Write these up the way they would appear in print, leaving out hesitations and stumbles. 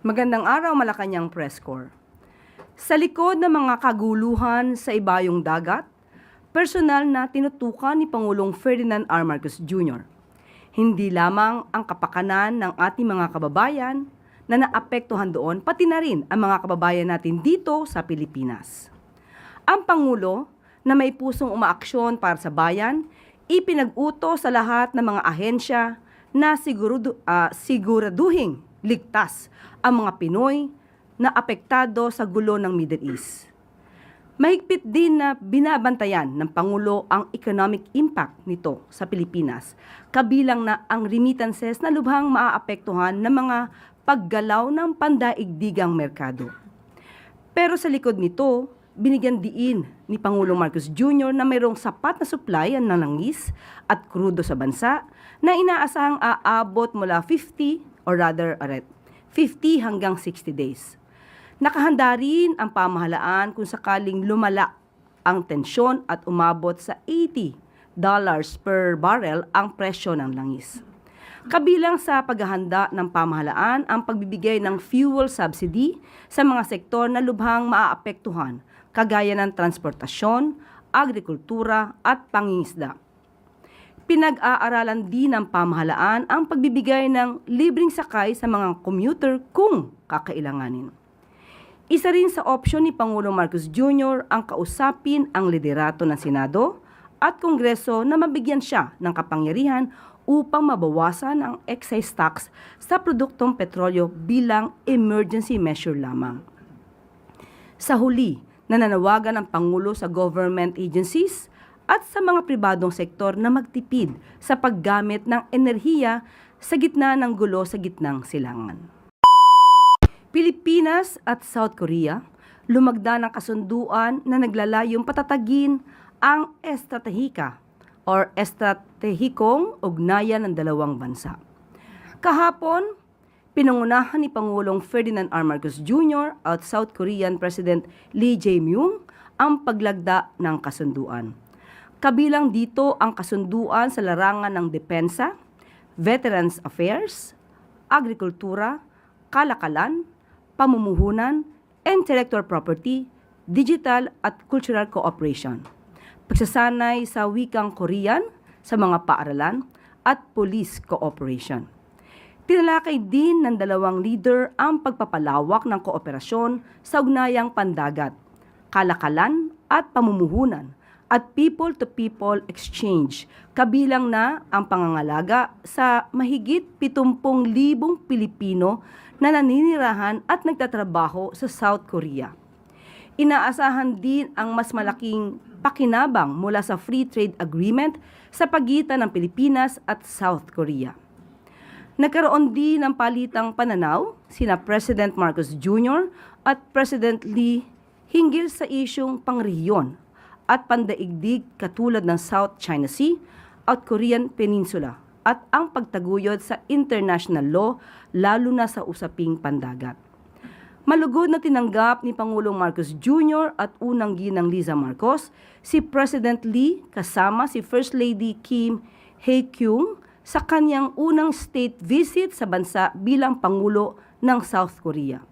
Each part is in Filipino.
Magandang araw, Malacanang Press Corps. Sa likod ng mga kaguluhan sa ibayong dagat, personal na tinutukan ni Pangulong Ferdinand R. Marcos Jr. Hindi lamang ang kapakanan ng ating mga kababayan na naapektuhan doon, pati na rin ang mga kababayan natin dito sa Pilipinas. Ang Pangulo na may pusong umaaksyon para sa bayan, ipinag-utos sa lahat ng mga ahensya na siguraduhing ligtas ang mga Pinoy na apektado sa gulo ng Middle East. Mahigpit din na binabantayan ng Pangulo ang economic impact nito sa Pilipinas, kabilang na ang remittances na lubhang maaapektuhan ng mga paggalaw ng pandaigdigang merkado. Pero sa likod nito, binigyan diin ni Pangulong Marcos Jr. na mayroong sapat na supply ng langis at krudo sa bansa na inaasahang aabot mula 50 hanggang 60 days. Nakahanda rin ang pamahalaan kung sakaling lumala ang tensyon at umabot sa $80 per barrel ang presyo ng langis. Kabilang sa paghahanda ng pamahalaan ang pagbibigay ng fuel subsidy sa mga sektor na lubhang maaapektuhan, kagaya ng transportasyon, agrikultura at pangingisda. Pinag-aaralan din ng pamahalaan ang pagbibigay ng libreng sakay sa mga commuter kung kakailanganin. Isa rin sa opsyon ni Pangulong Marcos Jr. ang kausapin ang liderato ng Senado at Kongreso na mabigyan siya ng kapangyarihan upang mabawasan ang excise tax sa produktong petrolyo bilang emergency measure lamang. Sa huli, nananawagan ang Pangulo sa government agencies at sa mga pribadong sektor na magtipid sa paggamit ng enerhiya sa gitna ng gulo sa gitnang silangan. Pilipinas at South Korea lumagda ng kasunduan na naglalayong patatagin ang estratehikong ugnayan ng dalawang bansa. Kahapon, pinangunahan ni Pangulong Ferdinand R. Marcos Jr. at South Korean President Lee Jae-myung ang paglagda ng kasunduan. Kabilang dito ang kasunduan sa larangan ng depensa, Veterans Affairs, agrikultura, kalakalan, pamumuhunan, intellectual property, digital at cultural cooperation, pagsasanay sa wikang Korean sa mga paaralan at police cooperation. Tinalakay din ng dalawang leader ang pagpapalawak ng kooperasyon sa ugnayang pandagat, kalakalan at pamumuhunan at people-to-people exchange, kabilang na ang pangangalaga sa mahigit 70,000 Pilipino na naninirahan at nagtatrabaho sa South Korea. Inaasahan din ang mas malaking pakinabang mula sa Free Trade Agreement sa pagitan ng Pilipinas at South Korea. Nagkaroon din ng palitang pananaw sina President Marcos Jr. at President Lee hinggil sa isyung pangrehiyon at pandaigdig katulad ng South China Sea at Korean Peninsula at ang pagtaguyod sa international law lalo na sa usaping pandagat. Malugod na tinanggap ni Pangulong Marcos Jr. at unang ginang Liza Marcos si President Lee kasama si First Lady Kim Hae-kyung sa kanyang unang state visit sa bansa bilang Pangulo ng South Korea.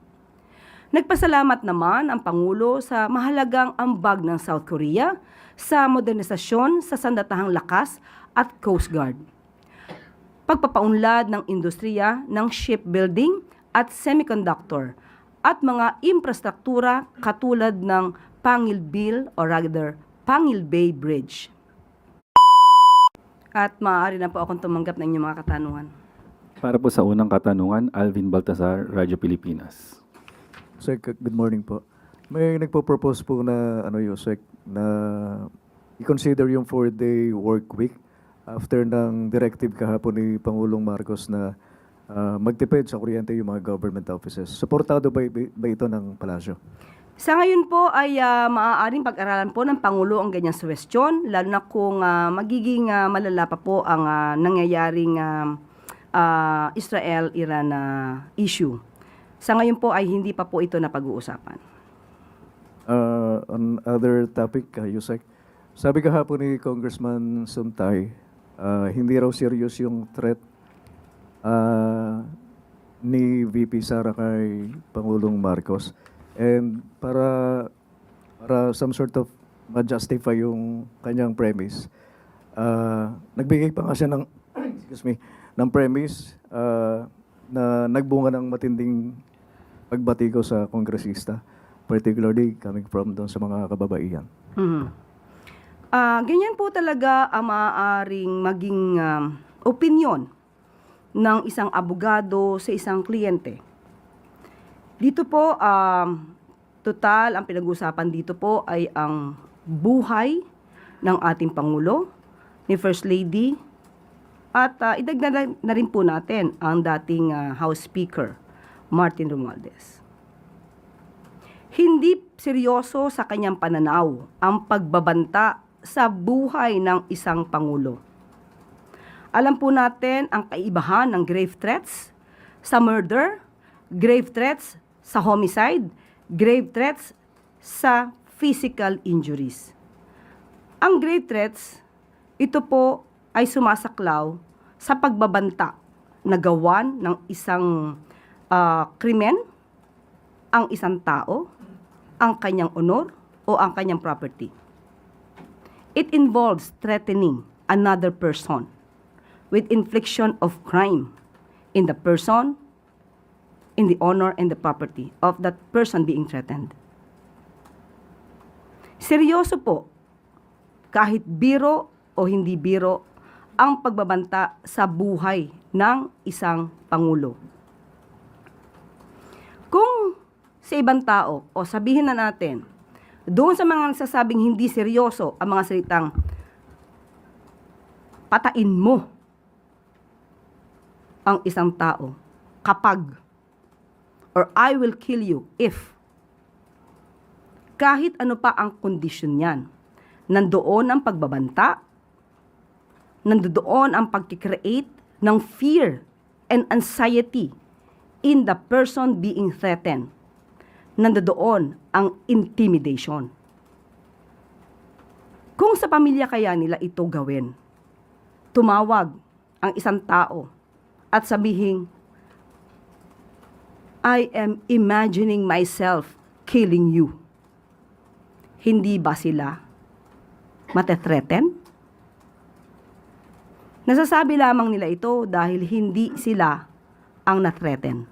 Nagpasalamat naman ang Pangulo sa mahalagang ambag ng South Korea sa modernisasyon sa sandatahang lakas at Coast Guard, pagpapaunlad ng industriya ng shipbuilding at semiconductor at mga infrastruktura katulad ng Pangilbil or rather Pangilbay Bridge. At maaari na po akong tumanggap ng inyong mga katanungan. Para po sa unang katanungan, Alvin Baltazar, Radyo Pilipinas. Sir, good morning po. May nagpo-propose po na Yusek, na i-consider yung 4-day work week after ng directive kahapon ni Pangulong Marcos na magtipid sa kuryente yung mga government offices. Suportado ba ito ng Palasyo? Sa ngayon po ay maaaring pag-aralan po ng Pangulo ang ganyang suwestyon, lalo na kung magiging malala pa po ang nangyayaring Israel-Iran issue. Sa ngayon po ay hindi pa po ito na pag-uusapan. On other topic, Yusek, sabi kahapon ni Congressman Suntay, hindi raw serious yung threat ni VP Sara kay Pangulong Marcos. And para some sort of ma-justify yung kanyang premise, nagbigay pa nga siya ng, excuse me, ng premise na nagbunga ng matinding pagbati ko sa kongresista, particularly coming from doon sa mga kababaihan. Ganyan po talaga ang maaaring maging opinyon ng isang abogado sa isang kliyente. Dito po, total, ang pinag-usapan dito po ay ang buhay ng ating Pangulo, ni First Lady, at idagdag na rin po natin ang dating House Speaker, Martin Romualdez. Hindi seryoso sa kanyang pananaw ang pagbabanta sa buhay ng isang Pangulo. Alam po natin ang kaibahan ng grave threats sa murder, grave threats sa homicide, grave threats sa physical injuries. Ang grave threats, ito po ay sumasaklaw sa pagbabanta na gawan ng isang krimen, ang isang tao, ang kanyang honor o ang kanyang property. It involves threatening another person with infliction of crime in the person, in the honor, and the property of that person being threatened. Seryoso po, kahit biro o hindi biro, ang pagbabanta sa buhay ng isang Pangulo. Kung sa ibang tao, o sabihin na natin, doon sa mga nagsasabing hindi seryoso ang mga salitang patain mo ang isang tao kapag, or I will kill you if, kahit ano pa ang kondisyon niyan, nandoon ang pagbabanta, nandoon ang pagkikreate ng fear and anxiety in the person being threatened. Nandoon ang intimidation. Kung sa pamilya kaya nila ito gawin, tumawag ang isang tao at sabihin, I am imagining myself killing you. Hindi ba sila mate-threaten? Nasasabi lamang nila ito dahil hindi sila ang na-threaten.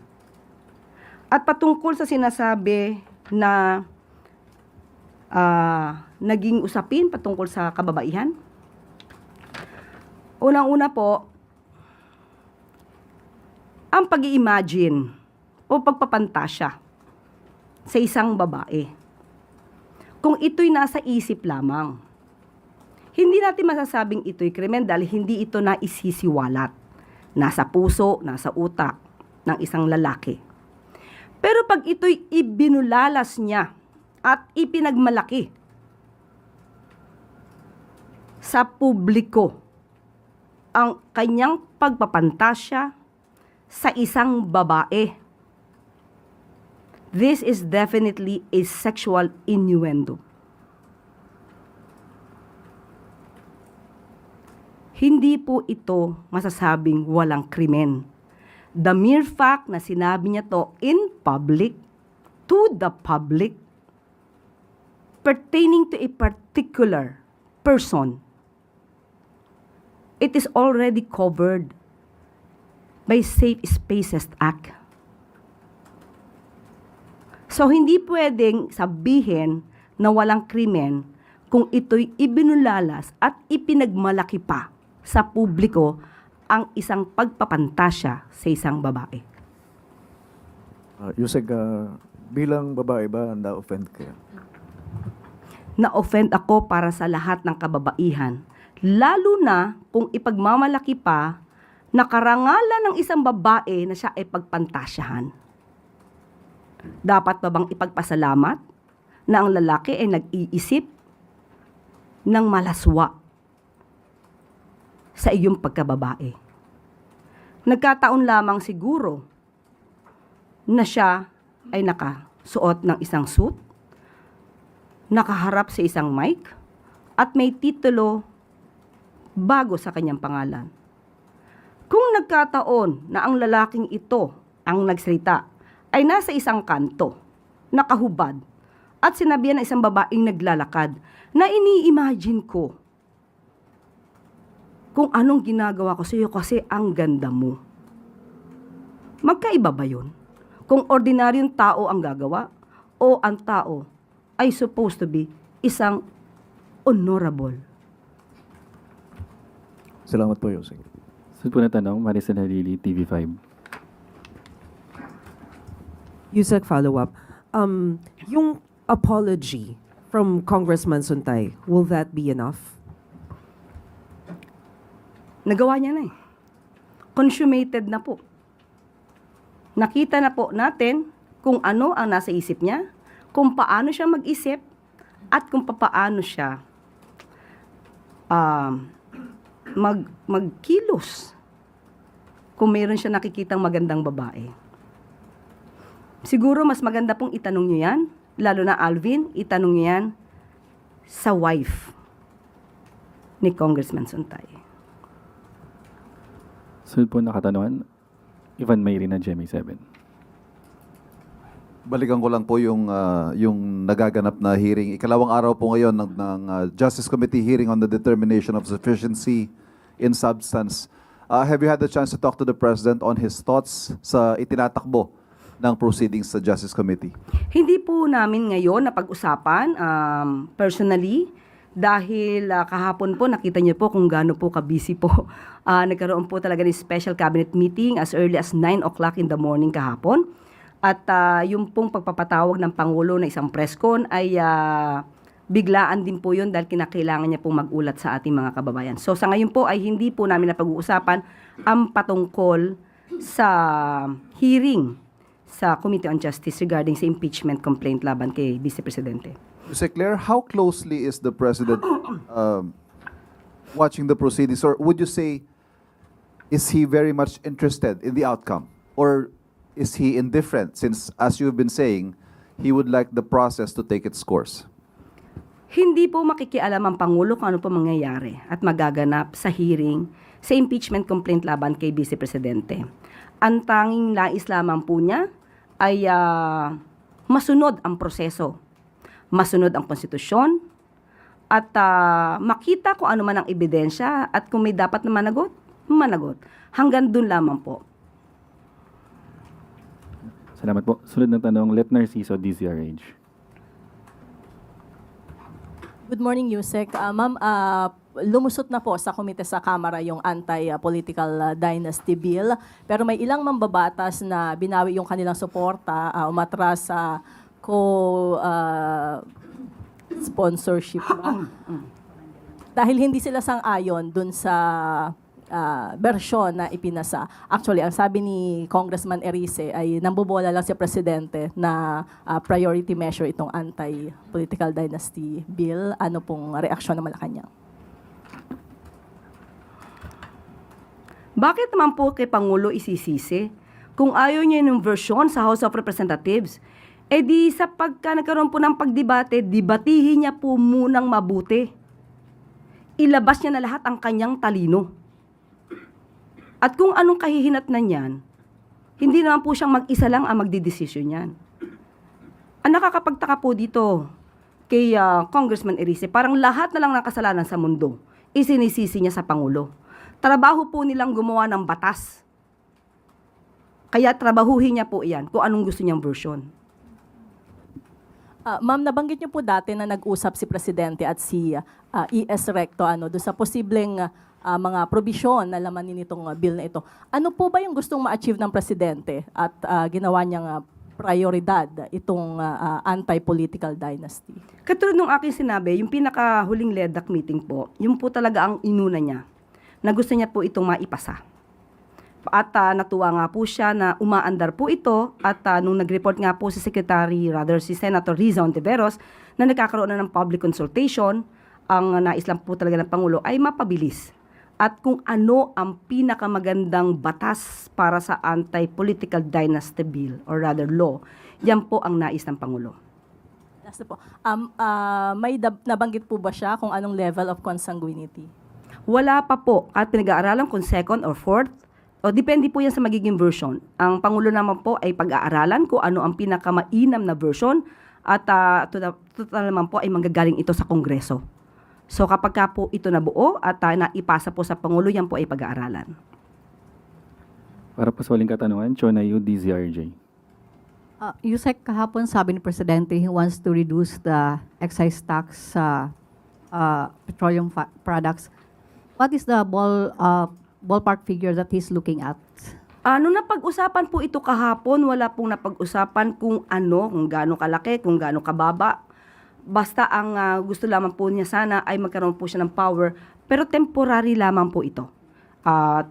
At patungkol sa sinasabi na naging usapin patungkol sa kababaihan, unang-una po, ang pag-i-imagine o pagpapantasya sa isang babae. Kung ito'y nasa isip lamang, hindi natin masasabing ito'y krimen dahil hindi ito na isisiwalat. Nasa puso, nasa utak ng isang lalaki. Pero pag ito'y ibinulalas niya at ipinagmalaki sa publiko ang kanyang pagpapantasya sa isang babae, this is definitely a sexual innuendo. Hindi po ito masasabing walang krimen. The mere fact na sinabi niya to in public, to the public, pertaining to a particular person, it is already covered by Safe Spaces Act. So, hindi pwedeng sabihin na walang krimen kung ito'y ibinulalas at ipinagmalaki pa sa publiko ang isang pagpapantasya sa isang babae. Yusek, bilang babae ba na-offend ka? Na-offend ako para sa lahat ng kababaihan, lalo na kung ipagmamalaki pa na karangalan ng isang babae na siya ay pagpantasyahan. Dapat ba bang ipagpasalamat na ang lalaki ay nag-iisip ng malaswa sa iyong pagkababae? Nagkataon lamang siguro na siya ay nakasuot ng isang suit, nakaharap sa isang mic, at may titulo bago sa kanyang pangalan. Kung nagkataon na ang lalaking ito ang nagsalita ay nasa isang kanto, nakahubad, at sinabihan ng isang babaeng naglalakad na ini-imagine ko kung anong ginagawa ko sa iyo kasi ang ganda mo. Magkaiba ba yun? Kung ordinaryong tao ang gagawa o ang tao ay supposed to be isang honorable. Salamat po, Yusek. Sunod po na tanong, Maricel Halili, TV5. Yusek, follow-up. Yung apology from Congressman Suntay, will that be enough? Nagawa niya na eh. Consummated na po. Nakita na po natin kung ano ang nasa isip niya, kung paano siya mag-isip, at kung paano siya magkilos kung mayroon siya nakikitang magandang babae. Siguro mas maganda pong itanong niyo yan, lalo na Alvin, itanong niyo yan sa wife ni Congressman Suntay. Sunod po na katanungan, Ivan Mayrina, GMA7. Balikan ko lang po yung nagaganap na hearing. Ikalawang araw po ngayon ng Justice Committee hearing on the determination of sufficiency in substance. Have you had the chance to talk to the President on his thoughts sa itinatakbo ng proceedings sa Justice Committee? Hindi po namin ngayon napag-usapan personally dahil kahapon po nakita niyo po kung gaano po ka-busy po. Nagkaroon po talaga ng special cabinet meeting as early as 9 o'clock in the morning kahapon. At yung pong pagpapatawag ng Pangulo na isang press con ay biglaan din po yun dahil kinakailangan niya pong mag-ulat sa ating mga kababayan. So sa ngayon po ay hindi po namin napag-uusapan ang patungkol sa hearing sa Committee on Justice regarding sa impeachment complaint laban kay Vice Presidente. Mr. Claire, how closely is the President watching the proceedings? Or would you say, is he very much interested in the outcome? Or is he indifferent since, as you've been saying, he would like the process to take its course? Hindi po makikialam ang Pangulo kung ano po mangyayari at magaganap sa hearing sa impeachment complaint laban kay Vice Presidente. Ang tanging nais lamang po niya ay masunod ang proseso, masunod ang konstitusyon, at makita kung ano man ang ebidensya at kung may dapat na managot, managot. Hanggang dun lamang po. Salamat po. Sunod na tanong, Let Narciso, DZRH. Good morning, Yusek. Ma'am, lumusot na po sa komite sa Kamara yung anti-political dynasty bill. Pero may ilang mambabatas na binawi yung kanilang suporta, umatras sa co-sponsorship. Dahil hindi sila sang-ayon dun sa bersyon na ipinasa. Actually, ang sabi ni Congressman Erice ay nambobola lang si Presidente na priority measure itong anti-political dynasty bill. Ano pong reaksyon ng Malacanang? Bakit naman po kay Pangulo isisisi? Kung ayaw niya ng version sa House of Representatives, di sa pagka nagkaroon po ng pagdebate, debatihin niya po munang mabuti. Ilabas niya na lahat ang kanyang talino. At kung anong kahihinatnan niyan, hindi naman po siyang mag-isa lang ang magdidesisyon niyan. Ang nakakapagtaka po dito kay Congressman Erice, parang lahat na lang ng kasalanan sa mundo, isinisisi niya sa Pangulo. Trabaho po nilang gumawa ng batas. Kaya trabahuhin niya po iyan kung anong gusto niyang version. Ma'am, nabanggit niyo po dati na nag-usap si Presidente at si E.S. Recto doon sa posibleng mga probisyon na laman nitong bill na ito. Ano po ba yung gustong ma-achieve ng Presidente at ginawa niyang prioridad itong anti-political dynasty? Katulad nung aking sinabi, yung pinakahuling LEDAC meeting po, yung po talaga ang inuna niya na gusto niya po itong maipasa. At natuwa nga po siya na umaandar po ito at nung nag-report nga po si si Senator Riza Ontiveros na nagkakaroon na ng public consultation, ang nais lang po talaga ng Pangulo ay mapabilis. At kung ano ang pinakamagandang batas para sa anti-political dynasty bill or rather law, yan po ang nais ng Pangulo. Last na po. May nabanggit po ba siya kung anong level of consanguinity? Wala pa po at pinag-aaralan kung second or fourth O depende po yan sa magiging version. Ang Pangulo naman po ay pag-aaralan kung ano ang pinakamainam na version at total naman po ay manggagaling ito sa Kongreso. So kapag ka po ito nabuo at naipasa po sa Pangulo, yan po ay pag-aaralan. Para po sa huling katanungan, Chonayu, DZRJ. Yusek, kahapon sabi ni Presidente he wants to reduce the excise tax sa petroleum products. What is the ballpark figure that he's looking at? Nung napag-usapan po ito kahapon, wala pong napag-usapan kung gaano kalaki, kung gaano kababa. Basta ang gusto lamang po niya sana ay magkaroon po siya ng power, pero temporary lamang po ito. At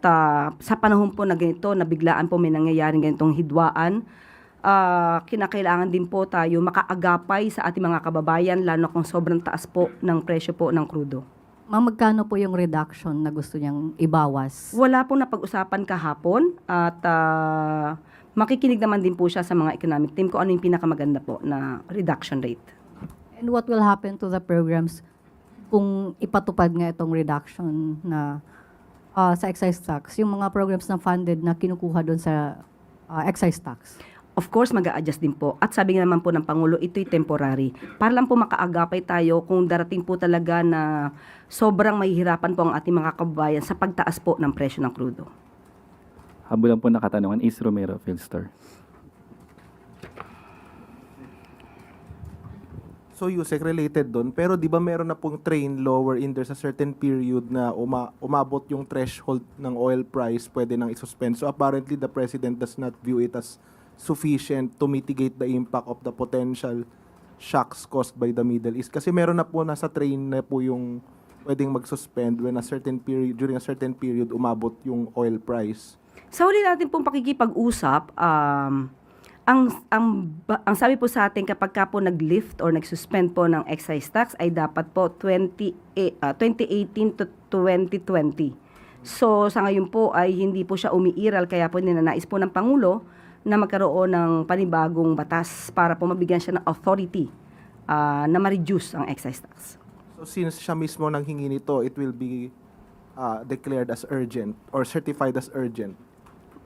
sa panahon po na ganito, na biglaan po may nangyayaring ganitong hidwaan, kinakailangan din po tayo makaagapay sa ating mga kababayan, lalo kung sobrang taas po ng presyo po ng krudo. Magkano po yung reduction na gusto niyang ibawas? Wala pong napag-usapan kahapon at makikinig naman din po siya sa mga economic team kung ano yung pinakamaganda po na reduction rate. And what will happen to the programs kung ipatupad nga itong reduction na sa excise tax? Yung mga programs na funded na kinukuha doon sa excise tax? Of course, mag-a-adjust din po. At sabi nga naman po ng Pangulo, ito'y temporary. Para lang po makaagapay tayo kung darating po talaga na sobrang mahihirapan po ang ating mga kababayan sa pagtaas po ng presyo ng krudo. Habulan po na katanungan, Ace Romero, Philstar. So Yusek, related doon, pero di ba meron na pong train lower in there's a certain period na umabot yung threshold ng oil price, pwede nang isuspend. So apparently the President does not view it as sufficient to mitigate the impact of the potential shocks caused by the Middle East. Kasi meron na po nasa train na po yung pwedeng mag-suspend when a certain period, during a certain period umabot yung oil price. Sa huli natin pong pakikipag-usap, ang sabi po sa atin kapag ka po nag-lift or nag-suspend po ng excise tax ay dapat po 2018 to 2020. So sa ngayon po ay hindi po siya umiiral, kaya po ninanais po ng Pangulo na magkaroon ng panibagong batas para po mabigyan siya ng authority na ma-reduce ang excise tax. So since siya mismo nang hingi nito, it will be declared as urgent or certified as urgent.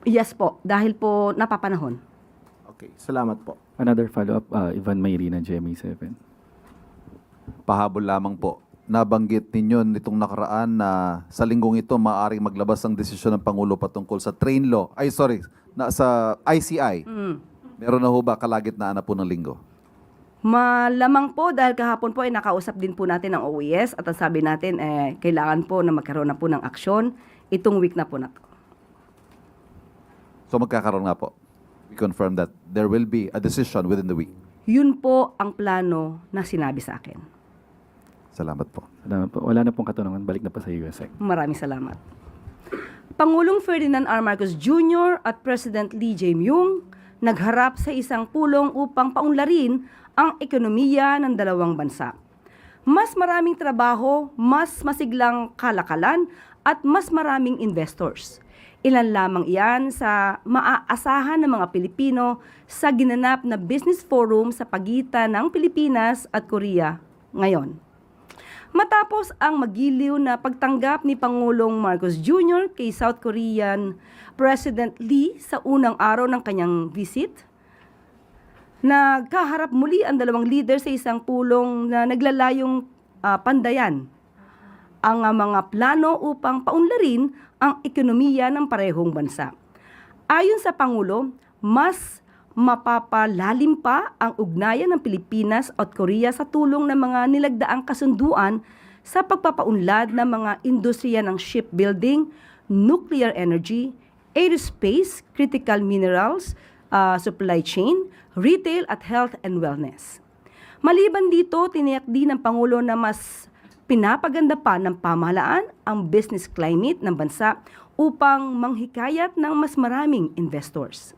Yes po, dahil po napapanahon. Okay, salamat po. Another follow-up, Ivan Mayrina, GMA7. Pahabol lamang po. Nabanggit ninyo nitong nakaraan na sa linggong ito maaaring maglabas ang desisyon ng Pangulo patungkol sa train law. Sa ICI. Meron na ho ba kalagitnaan na po ng linggo? Malamang po dahil kahapon po ay nakausap din po natin ang OES at ang sabi natin kailangan po na magkaroon na po ng aksyon itong week na po na to. So magkakaroon nga po. We confirm that there will be a decision within the week. Yun po ang plano na sinabi sa akin. Salamat po. Salamat po. Wala na pong katanungan, balik na po sa USEC. Maraming salamat. Pangulong Ferdinand R. Marcos Jr. at President Lee Jae-myung nagharap sa isang pulong upang paunlarin ang ekonomiya ng dalawang bansa. Mas maraming trabaho, mas masiglang kalakalan, at mas maraming investors. Ilan lamang iyan sa maaasahan ng mga Pilipino sa ginanap na business forum sa pagitan ng Pilipinas at Korea ngayon. Matapos ang magiliw na pagtanggap ni Pangulong Marcos Jr. kay South Korean President Lee sa unang araw ng kanyang visit, nagkaharap muli ang dalawang leader sa isang pulong na naglalayong pandayan ang mga plano upang paunlarin ang ekonomiya ng parehong bansa. Ayon sa Pangulo, mas mapapalalim pa ang ugnayan ng Pilipinas at Korea sa tulong ng mga nilagdaang kasunduan sa pagpapaunlad ng mga industriya ng shipbuilding, nuclear energy, aerospace, critical minerals, supply chain, retail at health and wellness. Maliban dito, tiniyak din ng Pangulo na mas pinapaganda pa ng pamahalaan ang business climate ng bansa upang manghikayat ng mas maraming investors.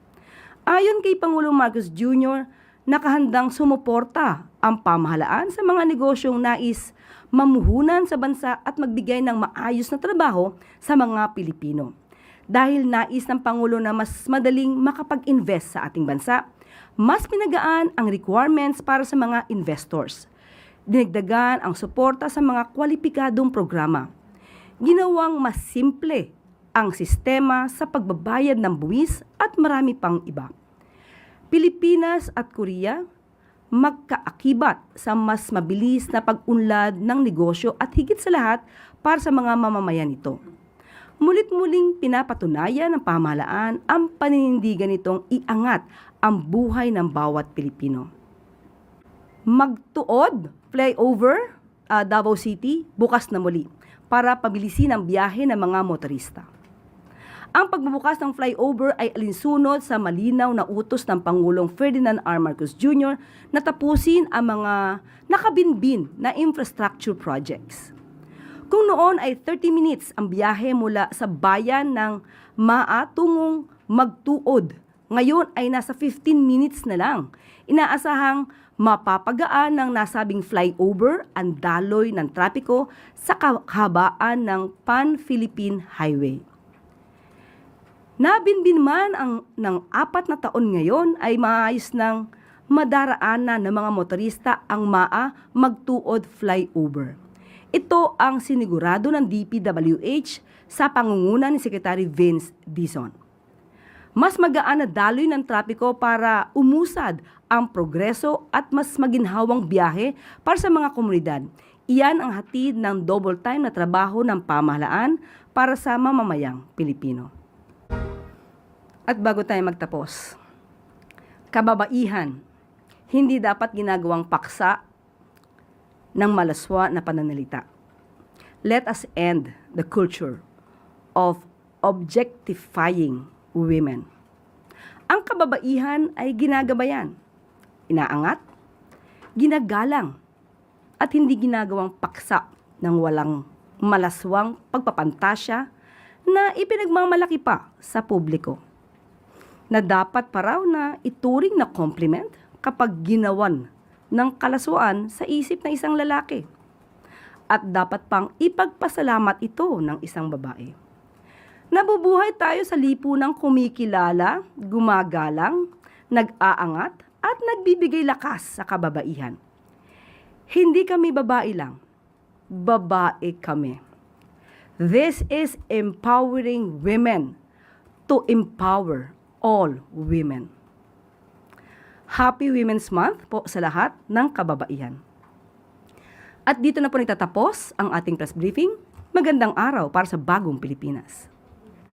Ayon kay Pangulong Marcos Jr., nakahandang sumuporta ang pamahalaan sa mga negosyong nais mamuhunan sa bansa at magbigay ng maayos na trabaho sa mga Pilipino. Dahil nais ng Pangulo na mas madaling makapag-invest sa ating bansa, mas pinagaan ang requirements para sa mga investors. Dinagdagan ang suporta sa mga kwalipikadong programa. Ginawang mas simple ang sistema sa pagbabayad ng buwis at marami pang iba. Pilipinas at Korea magkaakibat sa mas mabilis na pag-unlad ng negosyo at higit sa lahat para sa mga mamamayan nito. Mulit-muling pinapatunayan ng pamahalaan ang paninindigan nitong iangat ang buhay ng bawat Pilipino. Magtuod, flyover, Davao City, bukas na muli para pabilisin ang biyahe ng mga motorista. Ang pagbubukas ng flyover ay alinsunod sa malinaw na utos ng Pangulong Ferdinand R. Marcos Jr. na tapusin ang mga nakabinbin na infrastructure projects. Kung noon ay 30 minutes ang biyahe mula sa bayan ng Maa tungong Magtuod, ngayon ay nasa 15 minutes na lang. Inaasahang mapapagaan ng nasabing flyover ang daloy ng trapiko sa kahabaan ng Pan-Philippine Highway. Nabinbin man ng 4 na taon ngayon ay maayos ng madaraanan ng mga motorista ang Maa Magtuod flyover. Ito ang sinigurado ng DPWH sa pangunguna ni Secretary Vince Dizon. Mas magaan na daloy ng trapiko para umusad ang progreso at mas maginhawang biyahe para sa mga komunidad. Iyan ang hatid ng double time na trabaho ng pamahalaan para sa mamamayang Pilipino. At bago tayo magtapos, kababaihan, hindi dapat ginagawang paksa ng malaswa na pananalita. Let us end the culture of objectifying women. Ang kababaihan ay ginagabayan, inaangat, ginagalang, at hindi ginagawang paksa ng walang malaswang pagpapantasya na ipinagmamalaki pa sa publiko, na dapat pa raw na ituring na compliment kapag ginawan ng kalaswaan sa isip ng isang lalaki. At dapat pang ipagpasalamat ito ng isang babae. Nabubuhay tayo sa lipunang kumikilala, gumagalang, nag-aangat, at nagbibigay lakas sa kababaihan. Hindi kami babae lang, babae kami. This is empowering women to empower all women. Happy Women's Month po sa lahat ng kababaihan. At dito na po nagtatapos ang ating press briefing. Magandang araw para sa bagong Pilipinas.